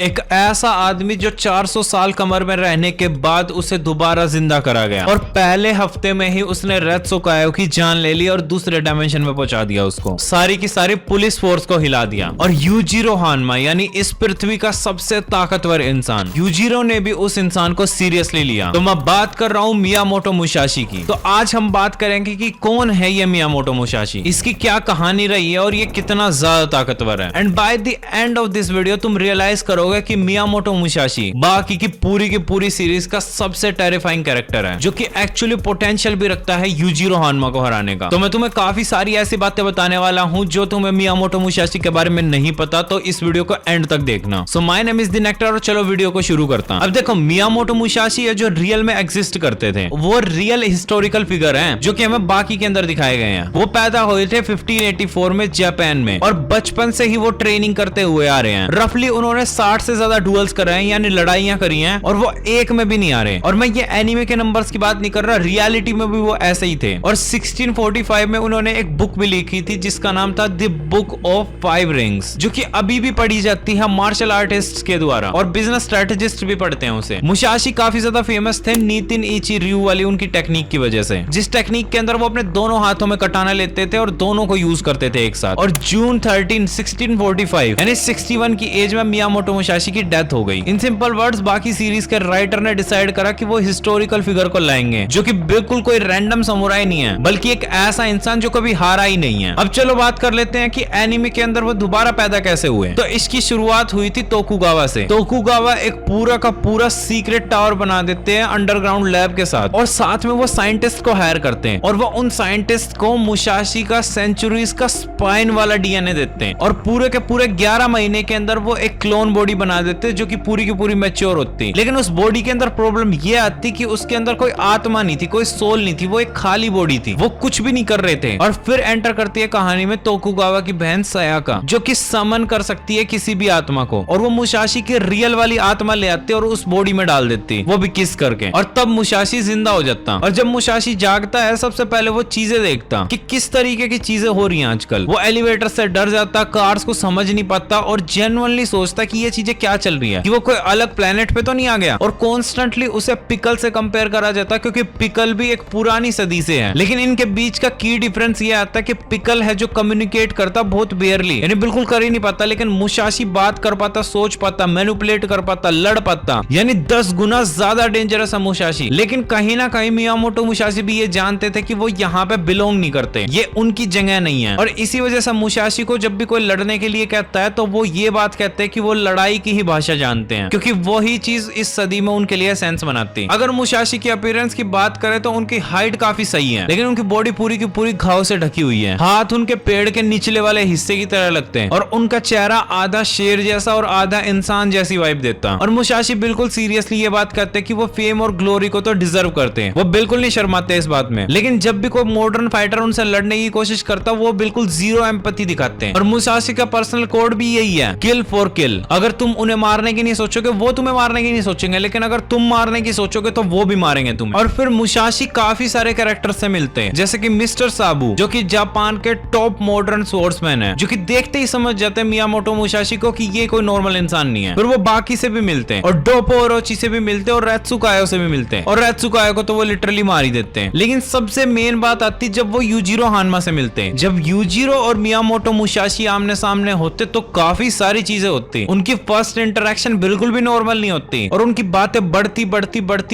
एक ऐसा आदमी जो 400 साल कमर में रहने के बाद उसे दोबारा जिंदा करा गया और पहले हफ्ते में ही उसने रेत्सुकायो की जान ले ली और दूसरे डायमेंशन में पहुंचा दिया उसको। सारी की सारी पुलिस फोर्स को हिला दिया। और यूजिरो हानमा यानी इस पृथ्वी का सबसे ताकतवर इंसान, यूजिरो ने भी उस इंसान को सीरियसली लिया। तो मैं बात कर रहा हूँ मियामोटो मुसाशी की। तो आज हम बात करेंगे कि कौन है ये मियामोटो मुसाशी, इसकी क्या कहानी रही है और ये कितना ज्यादा ताकतवर है। And by the end of this video तुम रियलाइज करोगे कि मियामोटो मुसाशी बाकी की पूरी सीरीज का सबसे टेरिफाइंग कैरेक्टर है, जो कि एक्चुअली पोटेंशियल भी रखता है यूजिरो हानमा को हराने का। तो मैं तुम्हें काफी सारी ऐसी बातें बताने वाला हूं जो तुम्हें मियामोटो मुसाशी के बारे में नहीं पता, तो इस वीडियो को एंड तक देखना। So my name is the nectar और चलो वीडियो को शुरू करता हूं। अब देखो, मियामोटो मुसाशी है जो रियल में एग्जिस्ट करते थे, वो रियल हिस्टोरिकल फिगर है जो कि हमें बाकी के अंदर दिखाए गए हैं। वो पैदा हुए थे 1584 में जापान में और बचपन से ही वो ट्रेनिंग करते हुए आ रहे हैं। रफली उन्होंने 60 से ज्यादा डुअल्स कराए यानी लड़ाइयां करी हैं और वो एक में भी नहीं आ रहे। और मैं ये एनीमे के नंबर्स की बात नहीं कर रहा, रियलिटी में भी वो ऐसे ही थे। और 1645 में उन्होंने एक बुक भी लिखी थी जिसका नाम था द बुक ऑफ 5 रिंग्स, जो कि अभी भी पढ़ी जाती है मार्शल आर्टिस्ट के द्वारा और बिजनेस स्ट्रेटेजिस्ट भी पढ़ते हैं उसे। मुसाशी काफी ज्यादा फेमस थे नितिन इची रयू वाली उनकी टेक्निक की वजह से, जिस टेक्निक के अंदर वो अपने दोनों हाथों में कटाना लेते थे और दोनों को यूज करते थे एक साथ। और जून 13 1645 यानी 61 की एज में मियामोटो मुसाशी की डेथ हो गई। इन सिंपल वर्ड्स बाकी सीरीज के राइटर ने डिसाइड करा कि वो हिस्टोरिकल फिगर को लाएंगे जो कि बिल्कुल कोई रैंडम समुराई नहीं है, बल्कि एक ऐसा इंसान जो कभी हारा ही नहीं है। अब चलो बात कर लेते हैं कि एनीमे के अंदर वो दोबारा पैदा कैसे हुए। तो इसकी शुरुआत हुई थी तोकुगावा से। तोकुगावा एक पूरा का पूरा सीक्रेट टावर बना देते हैं अंडरग्राउंड लैब के साथ, और साथ में वो साइंटिस्ट को हायर करते हैं और वो उन साइंटिस्ट को मुसाशी का सेंचुरीज का स्पाइन वाला डीएनए देते हैं और पूरे के पूरे 11 महीने के अंदर वो एक क्लोन बॉडी बना देते हैं जो कि पूरी की पूरी मैच्योर होती। लेकिन उस बॉडी के अंदर प्रॉब्लम ये आती कि उसके अंदर कोई आत्मा नहीं थी, कोई सोल नहीं थी, वो एक खाली बॉडी थी, वो कुछ भी नहीं कर रहे थे। और फिर एंटर करती है कहानी में तोकुगावा की बहन सायाका, जो कि समन कर सकती है किसी भी आत्मा को, और वो मुसाशी की रियल वाली आत्मा ले आती और उस बॉडी में डाल देती, वो भी किस करके, और तब मुसाशी जिंदा हो जाता। और जब मुसाशी जागता है सबसे पहले वो चीजें देखता कि किस तरीके की चीजें हो रही हैं आजकल। वो एलिवेटर से डर जाता, कार्स को समझ नहीं पाता और जेन्युइनली सोचता कि ये चीजें क्या चल रही है, कि वो कोई अलग प्लेनेट पे तो नहीं आ गया। और कॉन्स्टेंटली उसे पिकल से कंपेयर करा जाता क्योंकि पिकल भी एक पुरानी सदी से है। लेकिन इनके बीच का की डिफरेंस ये आता कि पिकल है जो कम्युनिकेट करता बहुत बेयरली, यानी बिल्कुल कर ही नहीं पाता, लेकिन मुसाशी बात कर पाता, सोच पाता, मैनिपुलेट कर पाता, लड़ पाता, यानी 10 गुना ज्यादा डेंजरस है मुसाशी। लेकिन कहीं ना कहीं मियामोटो मुसाशी भी ये जानते थे कि वो यहाँ पे बिलोंग नहीं करते, ये उनकी जगह नहीं है। और इसी वजह से मुसाशी को जब भी कोई लड़ने के लिए कहता है तो वो ये बात कहते हैं कि वो लड़ाई की ही भाषा जानते हैं, क्योंकि वही चीज इस सदी में उनके लिए सेंस बनाती। अगर मुसाशी की अपीयरेंस की बात करें तो उनकी हाइट काफी सही है, लेकिन उनकी बॉडी पूरी की पूरी घाव से ढकी हुई है। हाथ उनके पेड़ के निचले वाले हिस्से की तरह लगते हैं और उनका चेहरा आधा शेर जैसा और आधा इंसान जैसी वाइब देता। और मुसाशी बिल्कुल सीरियसली ये बात कहते हैं कि वो फेम और ग्लोरी को तो डिजर्व करते हैं, वो बिल्कुल नहीं शर्माते इस बात में। लेकिन जब भी कोई मॉडर्न फाइटर उनसे लड़ने की कोशिश करता वो बिल्कुल जीरो एम्पैथी दिखाते हैं। और मुसाशी का पर्सनल कोड भी यही है, किल फॉर किल। अगर तुम उन्हें मारने की नहीं सोचोगे वो तुम्हें मारने की नहीं सोचेंगे, लेकिन अगर तुम मारने की सोचोगे तो वो भी मारेंगे तुम्हें। और फिर मुसाशी काफी सारे कैरेक्टर से मिलते हैं, जैसे कि मिस्टर साबू जो कि जापान के टॉप मॉडर्न स्वॉर्ड्समैन है, जो कि देखते ही समझ जाते हैं मियामोटो मुसाशी को कि ये कोई नॉर्मल इंसान नहीं है। फिर वो बाकी से भी मिलते हैं और डोपो ओरोची से भी मिलते हैं और रेत्सुकायो से भी मिलते हैं, और रेत्सुकायो को तो वो लिटरली मार ही देते हैं। लेकिन सबसे मेन बात आती जब वो यूजिरो हानमा से मिलते हैं। जब यूजिरो और मियामोटो मुसाशी आमने सामने होते तो काफी सारी चीजें होती। उनकी फर्स्ट इंटरेक्शन बिल्कुल भी नॉर्मल नहीं होती और उनकी बातें बढ़ती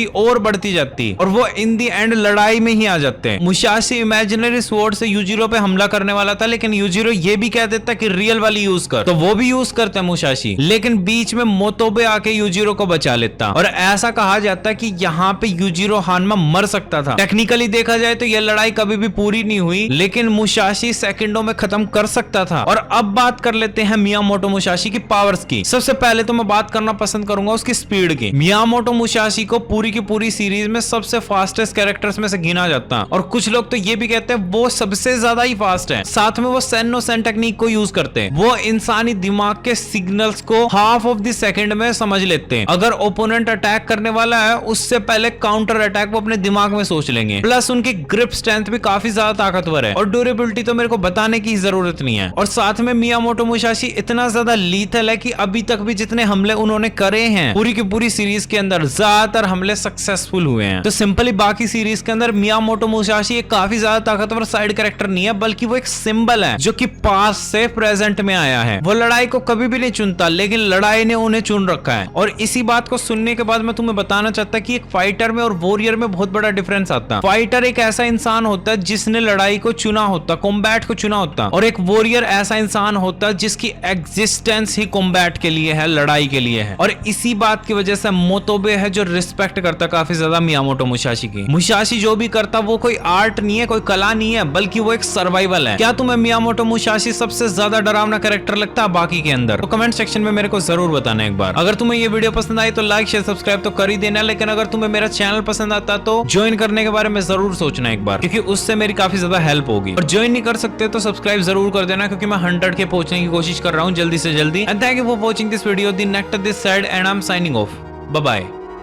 और बढ़ती जाती और वो इन दी एंड लड़ाई में ही आ जाते हैं। मुसाशी इमेजिनरी स्वॉर्ड से यूजिरो पे हमला करने वाला था, लेकिन यूजिरो ये भी कह देता कि रियल वाली यूज कर, तो वो भी यूज करता है मुसाशी। लेकिन बीच में मोतोबे आके यूजिरो को बचा लेता और ऐसा कहा जाता कि यहाँ पे यूजिरो हानमा मर सकता था। टेक्निकली देखा जाए तो यह लड़ाई कभी भी पूरी नहीं हुई, लेकिन मुसाशी सेकंडों में खत्म कर सकता था। और अब बात कर लेते हैं मियामोटो मुसाशी की पावर्स की। सबसे पहले तो मैं बात करना पसंद करूंगा उसकी स्पीड की। मियामोटो मुसाशी को पूरी की पूरी सीरीज में सबसे फास्टेस्ट कैरेक्टर्स में से गिना जाता है, और कुछ लोग तो ये भी कहते हैं वो सबसे ज्यादा ही फास्ट है। साथ में वो सेनो सेन टेक्निक को यूज करते हैं, वो इंसानी दिमाग के सिग्नल्स को हाफ ऑफ द सेकंड में समझ लेते हैं। अगर ओपोनेंट अटैक करने वाला है उससे पहले काउंटर अटैक वो अपने दिमाग में सोच लेंगे। प्लस उनकी ग्रिप स्ट्रेंथ भी काफी ज्यादा ताकतवर है और ड्यूरेबिलिटी तो मेरे को बताने की जरूरत नहीं है। और साथ में मियामोटो मुसाशी इतना ज्यादा लीथल है कि अभी तक भी जितने हमले उन्होंने करे हैं पूरी की पूरी सीरीज के अंदर, ज्यादातर हमले सक्सेसफुल हुए हैं। तो सिंपली बाकी सीरीज के अंदर मियामोटो मुसाशी एक काफी ज्यादा ताकतवर साइड कैरेक्टर नहीं है, बल्कि वो एक सिंबल है जो कि पास्ट से प्रेजेंट में आया है। वो लड़ाई को कभी भी नहीं चुनता, लेकिन लड़ाई ने उन्हें चुन रखा है। और इसी बात को सुनने के बाद मैं तुम्हें बताना चाहता कि एक फाइटर में और वॉरियर में बहुत बड़ा डिफरेंस आता है। फाइटर एक ऐसा इंसान होता है जिसने लड़ाई को चुना होता, कॉम्बैट को चुना होता, और एक वॉरियर ऐसा इंसान होता है जिसकी एग्जिस्टेंस ही कॉम्बैट के लिए है, लड़ाई के लिए है। और इसी बात की वजह से मोतोबे है जो रिस्पेक्ट करता काफी ज्यादा मियामोटो मुसाशी की। मुसाशी जो भी करता वो कोई आर्ट नहीं है, कोई कला नहीं है, बल्कि वो एक सर्वाइवल है। क्या तुम्हें मियामोटो मुसाशी सबसे ज्यादा डरावना कैरेक्टर लगता है बाकी के अंदर? तो कमेंट सेक्शन में मेरे को जरूर बताना एक बार। अगर तुम्हें ये वीडियो पसंद आई तो लाइक शेयर सब्सक्राइब तो कर ही देना, लेकिन अगर तुम्हें मेरा चैनल पसंद आता तो ज्वाइन करने के बारे में जरूर सोचना एक बार, क्योंकि उससे मेरी काफी ज्यादा हेल्प होगी। और ज्वाइन नहीं कर सकते तो सब्सक्राइब जरूर कर देना, क्योंकि मैं 100 के पहुंचने की कोशिश कर रहा हूँ जल्दी से जल्दी। And thank you for watching this video, the next this side, and I am signing off. Bye bye.